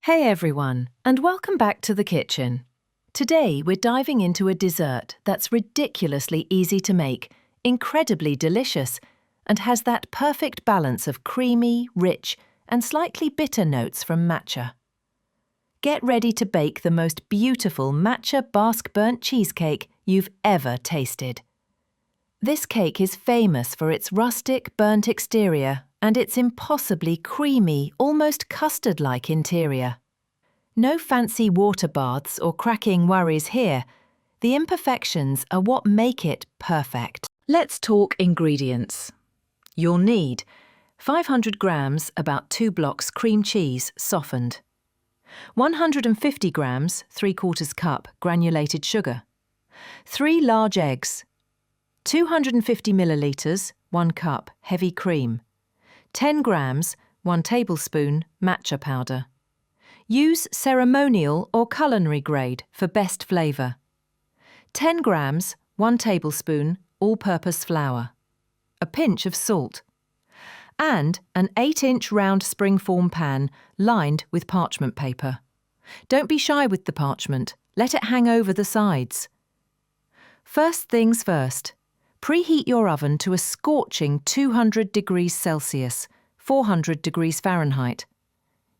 Hey everyone, and welcome back to the kitchen. Today we're diving into a dessert that's ridiculously easy to make, incredibly delicious, and has that perfect balance of creamy, rich, and slightly bitter notes from matcha. Get ready to bake the most beautiful matcha basque burnt cheesecake you've ever tasted. This cake is famous for its rustic, burnt exterior and its impossibly creamy, almost custard-like interior. No fancy water baths or cracking worries here. The imperfections are what make it perfect. Let's talk ingredients. You'll need 500 grams, about 2 blocks cream cheese, softened. 150 grams, 3/4 cup, granulated sugar. 3 large eggs. 250 milliliters, 1 cup, heavy cream. 10 grams, 1 tablespoon, matcha powder. Use ceremonial or culinary grade for best flavour. 10 grams, 1 tablespoon, all-purpose flour. A pinch of salt. And an 8-inch round springform pan lined with parchment paper. Don't be shy with the parchment. Let it hang over the sides. First things first. Preheat your oven to a scorching 200 degrees Celsius, 400 degrees Fahrenheit.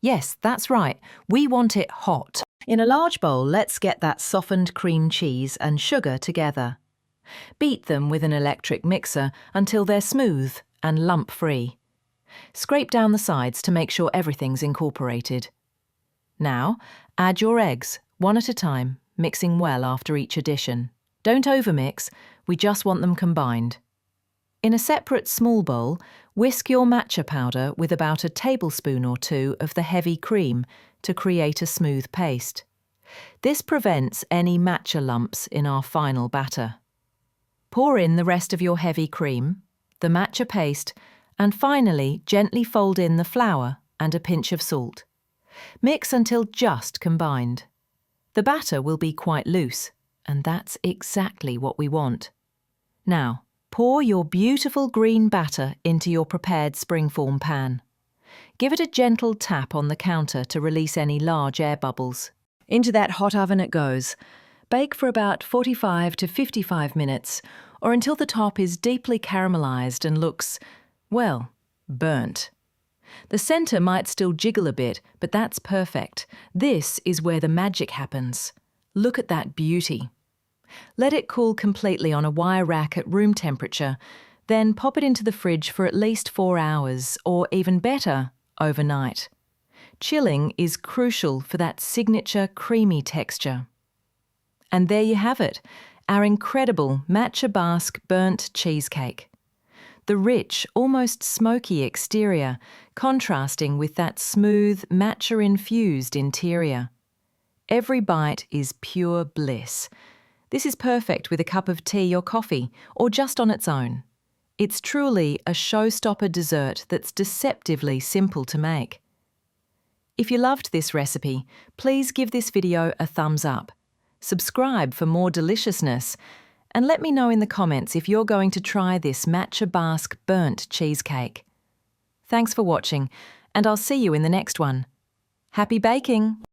Yes, that's right, we want it hot. In a large bowl, let's get that softened cream cheese and sugar together. Beat them with an electric mixer until they're smooth and lump-free. Scrape down the sides to make sure everything's incorporated. Now, add your eggs, one at a time, mixing well after each addition. Don't overmix, we just want them combined. In a separate small bowl, whisk your matcha powder with about a tablespoon or 2 of the heavy cream to create a smooth paste. This prevents any matcha lumps in our final batter. Pour in the rest of your heavy cream, the matcha paste, and finally gently fold in the flour and a pinch of salt. Mix until just combined. The batter will be quite loose, and that's exactly what we want. Now, pour your beautiful green batter into your prepared springform pan. Give it a gentle tap on the counter to release any large air bubbles. Into that hot oven it goes. Bake for about 45 to 55 minutes, or until the top is deeply caramelized and looks, well, burnt. The center might still jiggle a bit, but that's perfect. This is where the magic happens. Look at that beauty. Let it cool completely on a wire rack at room temperature, then pop it into the fridge for at least 4 hours, or even better, overnight. Chilling is crucial for that signature creamy texture. And there you have it, our incredible matcha basque burnt cheesecake. The rich, almost smoky exterior, contrasting with that smooth, matcha-infused interior. Every bite is pure bliss. This is perfect with a cup of tea or coffee, or just on its own. It's truly a showstopper dessert that's deceptively simple to make. If you loved this recipe, please give this video a thumbs up. Subscribe for more deliciousness, and let me know in the comments if you're going to try this matcha basque burnt cheesecake. Thanks for watching, and I'll see you in the next one. Happy baking!